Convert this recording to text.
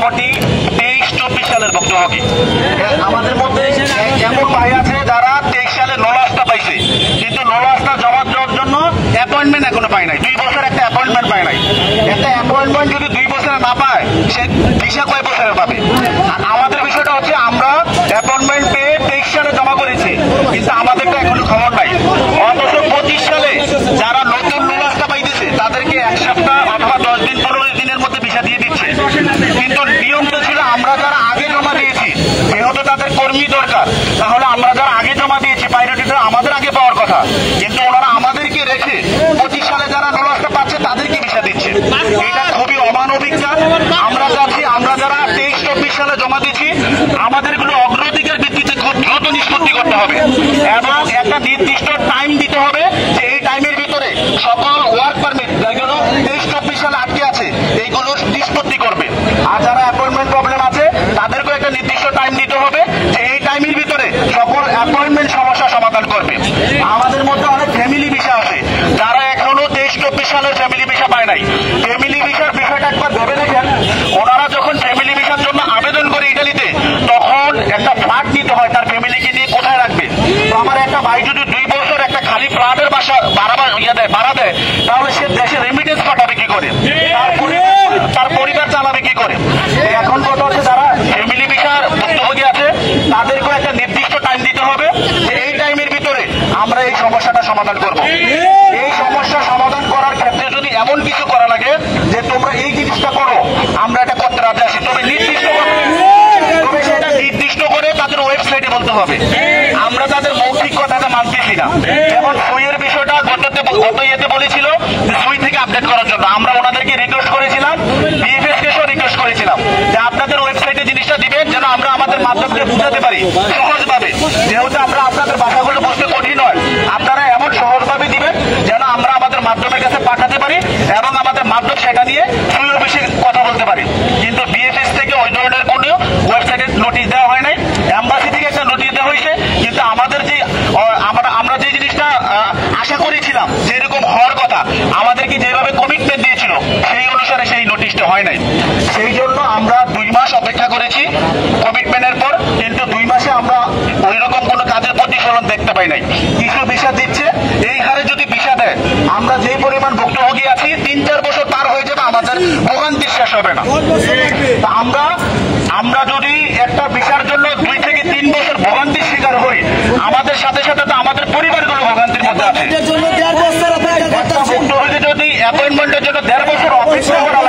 মোটামুটি 23-24 সালের ভুক্তভোগী। আমাদের মধ্যে এমন ভাই আছে যারা 23 সালে নলাস্তা পাইছে, কিন্তু নলাস্তা জমা দেওয়ার জন্য অ্যাপয়েন্টমেন্ট এখনো পায় নাই। 2 বছর একটা অ্যাপয়েন্টমেন্ট পায় নাই। একটা অ্যাপয়েন্টমেন্ট যদি 2 বছরে না পায়, সে ভিসা কয় বছরে পাবে? আর আমাদের বিষয়টা হচ্ছে আমরা অ্যাপয়েন্টমেন্ট পেয়ে 23 সালে জমা করেছি, কিন্তু আমাদেরটা এখনো খবর নাই। অথচ 25 সালে যারা নতুন নলাস্তা পাইতেছে তাদেরকে 1 সপ্তাহ অথবা 10 দিন 15 দিনের মধ্যে ভিসা দিয়ে দিচ্ছে। কিন্তু নিয়ম তো ছিল আমরা যারা আগে জমা দিয়েছি, যেহেতু তাদের কর্মী দরকার, তাহলে আমরা যারা আগে জমা দিয়েছি প্রায়োরিটিটা আমাদের আগে পাওয়ার কথা, কিন্তু ওনারা আমাদেরকে রেখে 25 সালে যারা নলাস্তা পাচ্ছে তাদেরকে ভিসা দিচ্ছে। এটা খুবই অমানবিক কাজ। আমরা চাচ্ছি আমরা যারা 23-24 সালে জমা দিচ্ছি আমাদেরগুলো অগ্রাধিকার ভিত্তিতে খুব দ্রুত নিষ্পত্তি করতে হবে এবং একটা নির্দিষ্ট টাইম দিতে হবে যে এই টাইমের ভিতরে সকল ওয়ার্ক পারমিট যেগুলো 23-24 সালে আটকে আছে এইগুলো নিষ্পত্তি করবে। আর যারা অ্যাপয়েন্টমেন্ট প্রবলেম আছে তাদেরকেও একটা নির্দিষ্ট টাইম দিতে হবে যে এই টাইমের ভিতরে সকল অ্যাপয়েন্টমেন্ট সমস্যা সমাধান করবে। আমাদের মধ্যে অনেক ফ্যামিলি ভিসা আছে যারা এখনো 23-24 সালের ফ্যামিলি ভিসা পায় নাই। ফ্যামিলি ভিসার বিষয়টা একবার ভেবে দেখেন, ওনারা যখন ফ্যামিলি ভিসার জন্য আবেদন করে ইটালিতে, তখন একটা ফ্ল্যাট নিতে হয়, তার ফ্যামিলিকে নিয়ে কোথায় রাখবে? তো আমার একটা ভাই যদি 2 বছর একটা খালি ফ্ল্যাটের বাসা ভাড়া দেয়, তাহলে সে দেশে রেমিটেন্স পাঠাবে কি করে? তার পরিবার চালাবে কি করে? এখন কথা হচ্ছে যারা ফ্যামিলি ভিসার ভুক্তভোগী আছে তাদেরকেও একটা নির্দিষ্ট টাইম দিতে হবে যে এই টাইমের ভিতরে আমরা এই সমস্যাটা সমাধান করব। এই সমস্যা সমাধান করার ক্ষেত্রে যদি এমন কিছু করা লাগে যে তোমরা এই জিনিসটা করো, আমরা এটা করতে রাজি আছি, তবে সেটা নির্দিষ্ট করে তাদের ওয়েবসাইটে বলতে হবে। আমরা তাদের মৌখিক কথাটা মানতেছি না। যেমন সুইয়ের বিষয়টা গত ইয়েতে বলেছিল যে সুই থেকে আপডেট করার জন্য আমরা ওনাদেরকে রিকোয়েস্ট করেছিলাম, বিএফএস কেও রিকোয়েস্ট করেছিলাম যে আপনাদের ওয়েবসাইটে জিনিসটা দিবেন যেন আমরা আমাদের মাধ্যমকে বুঝাতে পারি সহজভাবে। যেহেতু আমরা আপনাদের ভাষাগুলো বুঝতে কঠিন হয়, আপনারা এমন সহজভাবে দিবেন যেন আমরা আমাদের মাধ্যমের কাছে পাঠাতে পারি এবং আমাদের মাধ্যম সেটা নিয়ে সুই অফিসে কথা বলতে পারি। কিন্তু বিএফএস থেকে ওই ধরনের কোনো ওয়েবসাইটে নোটিশ দেওয়া হয় নাই। এম্বাসি থেকে একটা নোটিশ দেওয়া হয়েছে, কিন্তু আমাদের যে আমরা যে জিনিসটা আশা করেছিলাম যেরকম হওয়ার কথা, আমাদেরকে যেভাবে কমিটমেন্ট দিয়েছিল সেই অনুসারে সেই নোটিশটা হয় নাই। সেই জন্য আমরা 2 মাস অপেক্ষা করেছি কমিটমেন্টের পর, কিন্তু 2 মাসে আমরা ওই রকম কোনো কাজের প্রতিফলন দেখতে পাই নাই। কিছু ভিসা দিচ্ছে, এই হারে যদি ভিসা দেয় আমরা যে পরিমাণ ভুক্তভোগী আছি 3-4 বছর পার হয়ে যাবে, আমাদের ভোগান্তি শেষ হবে না। আমরা যদি একটা ভিসার জন্য 2 থেকে 3 বছর ভোগান্তির শিকার হই, আমাদের সাথে সাথে তো আমাদের পরিবারগুলো ভোগান্তির মধ্যে আছে। একটা ভুক্তভোগী যদি অ্যাপয়েন্টমেন্টের জন্য 1.5 বছর অপেক্ষা করা